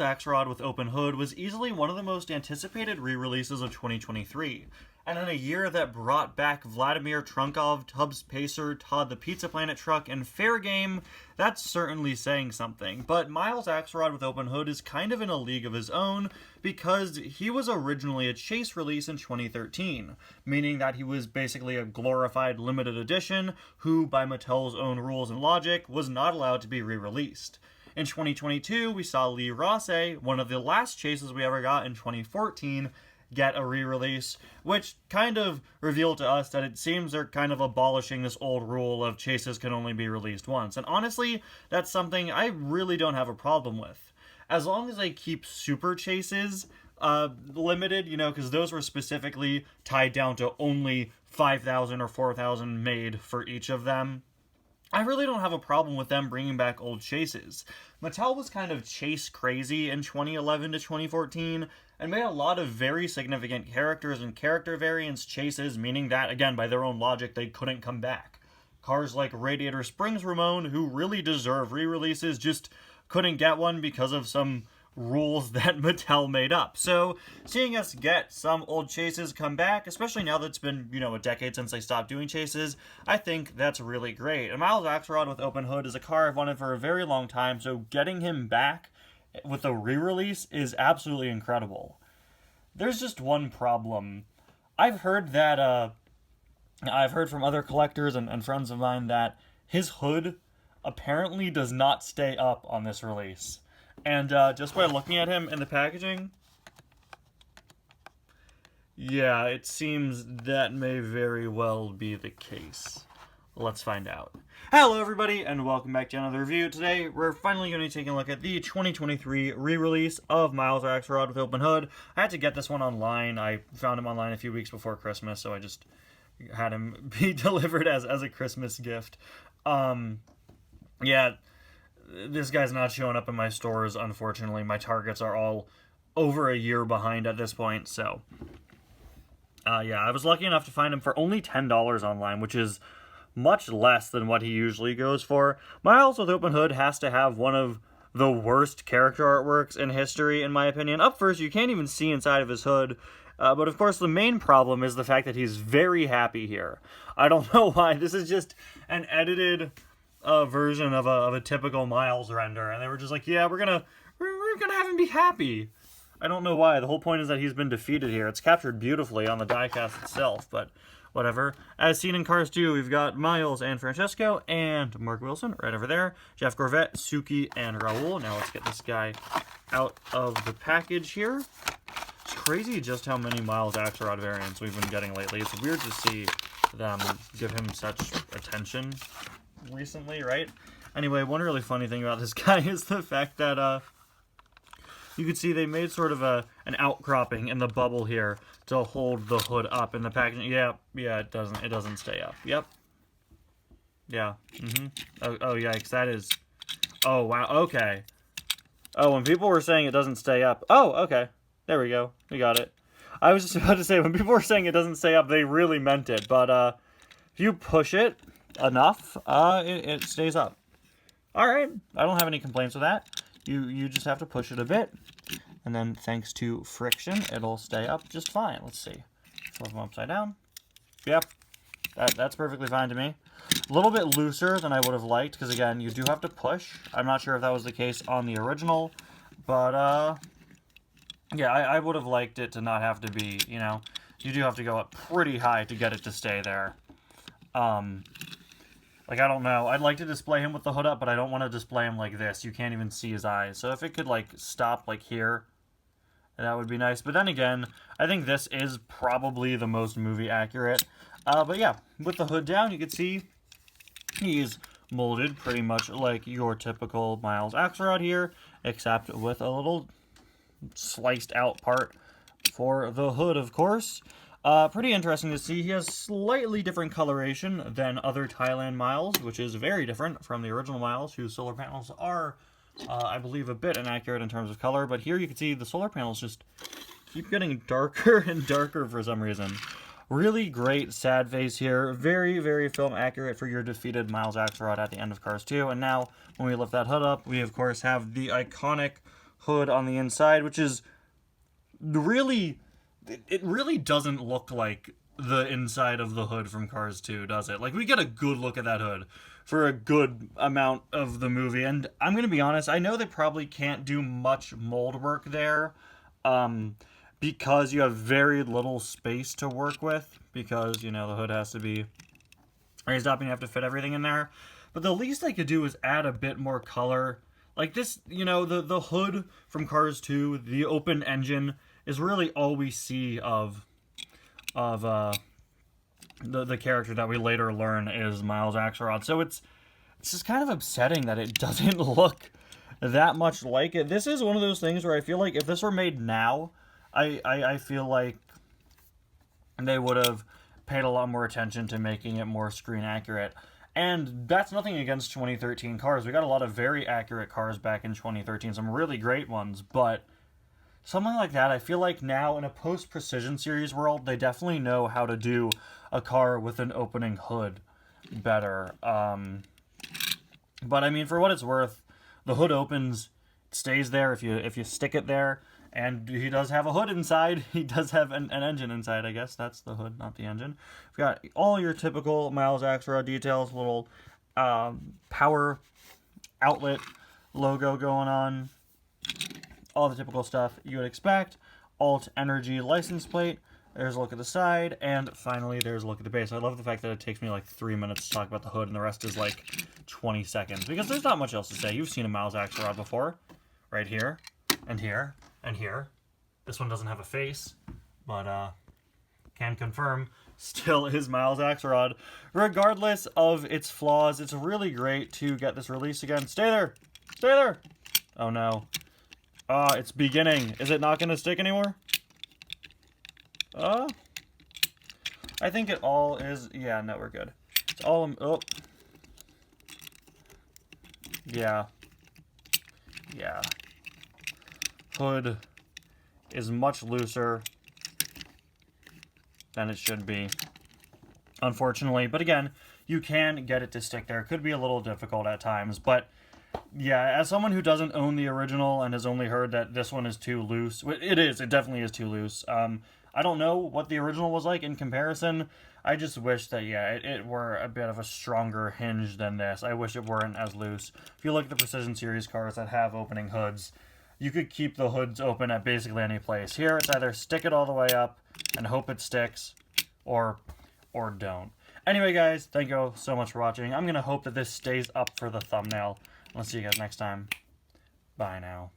Axlerod with Open Hood was easily one of the most anticipated re-releases of 2023, and in a year that brought back Vladimir Trunkov, Tubbs Pacer, Todd the Pizza Planet Truck, and Fair Game, that's certainly saying something. But Miles Axlerod with Open Hood is kind of in a league of his own, because he was originally a chase release in 2013, meaning that he was basically a glorified limited edition who, by Mattel's own rules and logic, was not allowed to be re-released. In 2022, we saw Lee Rosse, one of the last chases we ever got in 2014, get a re-release, which kind of revealed to us that it seems they're kind of abolishing this old rule of chases can only be released once. And honestly, that's something I really don't have a problem with. As long as they keep super chases limited, because those were specifically tied down to only 5,000 or 4,000 made for each of them, I really don't have a problem with them bringing back old chases. Mattel was kind of chase crazy in 2011 to 2014 and made a lot of very significant characters and character variants chases, meaning that, again, by their own logic, they couldn't come back. Cars like Radiator Springs Ramon, who really deserve re-releases, just couldn't get one because of some rules that Mattel made up. So, seeing us get some old chases come back, especially now that it's been, a decade since they stopped doing chases, I think that's really great. And Miles Axlerod with Open Hood is a car I've wanted for a very long time, so getting him back with a re-release is absolutely incredible. There's just one problem. I've heard from other collectors and friends of mine that his hood apparently does not stay up on this release. And just by looking at him in the packaging, yeah, it seems that may very well be the case. Let's find out. Hello everybody, and welcome back to another review. Today, we're finally going to be taking a look at the 2023 re-release of Miles Axlerod with Open Hood. I had to get this one online. I found him online a few weeks before Christmas, so I just had him be delivered as a Christmas gift. Yeah, this guy's not showing up in my stores, unfortunately. My Targets are all over a year behind at this point, so yeah, I was lucky enough to find him for only $10 online, which is much less than what he usually goes for. Miles with Open Hood has to have one of the worst character artworks in history, in my opinion. Up first, you can't even see inside of his hood, but of course the main problem is the fact that he's very happy here. I don't know why. This is just an edited version of a typical Miles render, and they were just like, yeah, we're gonna have him be happy. I don't know why. The whole point is that he's been defeated here. It's captured beautifully on the diecast itself, but whatever. As seen in Cars 2, we've got Miles and Francesco and Mark Wilson right over there. Jeff Gorvette, Suki, and Raul. Now let's get this guy out of the package here. It's crazy just how many Miles Axlerod variants we've been getting lately. It's weird to see them give him such attention recently, right? Anyway, one really funny thing about this guy is the fact that you can see they made sort of an outcropping in the bubble here to hold the hood up in the packaging. Yeah, it doesn't stay up. Yep. Yeah. Oh, yikes, that is... Oh, wow, okay. Oh, when people were saying it doesn't stay up... Oh, okay. There we go. We got it. I was just about to say, when people were saying it doesn't stay up, they really meant it. But if you push it enough, it stays up. Alright, I don't have any complaints with that. You just have to push it a bit, and then thanks to friction, it'll stay up just fine. Let's see. Flip them upside down. Yep, that's perfectly fine to me. A little bit looser than I would have liked, because again, you do have to push. I'm not sure if that was the case on the original, but yeah, I would have liked it to not have to be, you do have to go up pretty high to get it to stay there. Like, I don't know. I'd like to display him with the hood up, but I don't want to display him like this. You can't even see his eyes. So if it could, stop, here, that would be nice. But then again, I think this is probably the most movie accurate. But yeah, with the hood down, you can see he's molded pretty much like your typical Miles Axlerod here, except with a little sliced out part for the hood, of course. Pretty interesting to see. He has slightly different coloration than other Thailand Miles, which is very different from the original Miles, whose solar panels are, I believe, a bit inaccurate in terms of color. But here you can see the solar panels just keep getting darker and darker for some reason. Really great sad face here. Very, very film accurate for your defeated Miles Axlerod at the end of Cars 2. And now, when we lift that hood up, we, of course, have the iconic hood on the inside, which is really, it really doesn't look like the inside of the hood from Cars 2, does it? Like, we get a good look at that hood for a good amount of the movie, and I'm gonna be honest, I know they probably can't do much mold work there, because you have very little space to work with, because, you know, the hood has to be raised up and you have to fit everything in there. But the least I could do is add a bit more color. Like this, you know, the hood from Cars 2, the open engine, is really all we see of the character that we later learn is Miles Axlerod. So it's just kind of upsetting that it doesn't look that much like it. This is one of those things where I feel like if this were made now, I feel like they would have paid a lot more attention to making it more screen accurate. And that's nothing against 2013 cars. We got a lot of very accurate cars back in 2013, some really great ones, but something like that, I feel like now in a post-Precision Series world, they definitely know how to do a car with an opening hood better. But I mean, for what it's worth, the hood opens, it stays there if you stick it there, and he does have a hood inside. He does have an engine inside, I guess. That's the hood, not the engine. We've got all your typical Miles Axlerod details, little power outlet logo going on. All the typical stuff you would expect. Alt Energy license plate. There's a look at the side. And finally, there's a look at the base. I love the fact that it takes me like 3 minutes to talk about the hood, and the rest is like 20 seconds. Because there's not much else to say. You've seen a Miles Axlerod before. Right here, and here, and here. This one doesn't have a face, but can confirm, still is Miles Axlerod. Regardless of its flaws, it's really great to get this release again. Stay there! Stay there! Oh no. It's beginning. Is it not going to stick anymore? I think it all is... Yeah, no, we're good. It's all... Oh. Yeah. Yeah. Hood is much looser than it should be, unfortunately. But again, you can get it to stick there. It could be a little difficult at times, but yeah, as someone who doesn't own the original and has only heard that this one is too loose, it definitely is too loose. I don't know what the original was like in comparison. I just wish that, yeah, it were a bit of a stronger hinge than this. I wish it weren't as loose. If you look at the Precision Series cars that have opening hoods, you could keep the hoods open at basically any place. Here, it's either stick it all the way up and hope it sticks, or don't. Anyway, guys, thank you so much for watching. I'm going to hope that this stays up for the thumbnail. I'll see you guys next time. Bye now.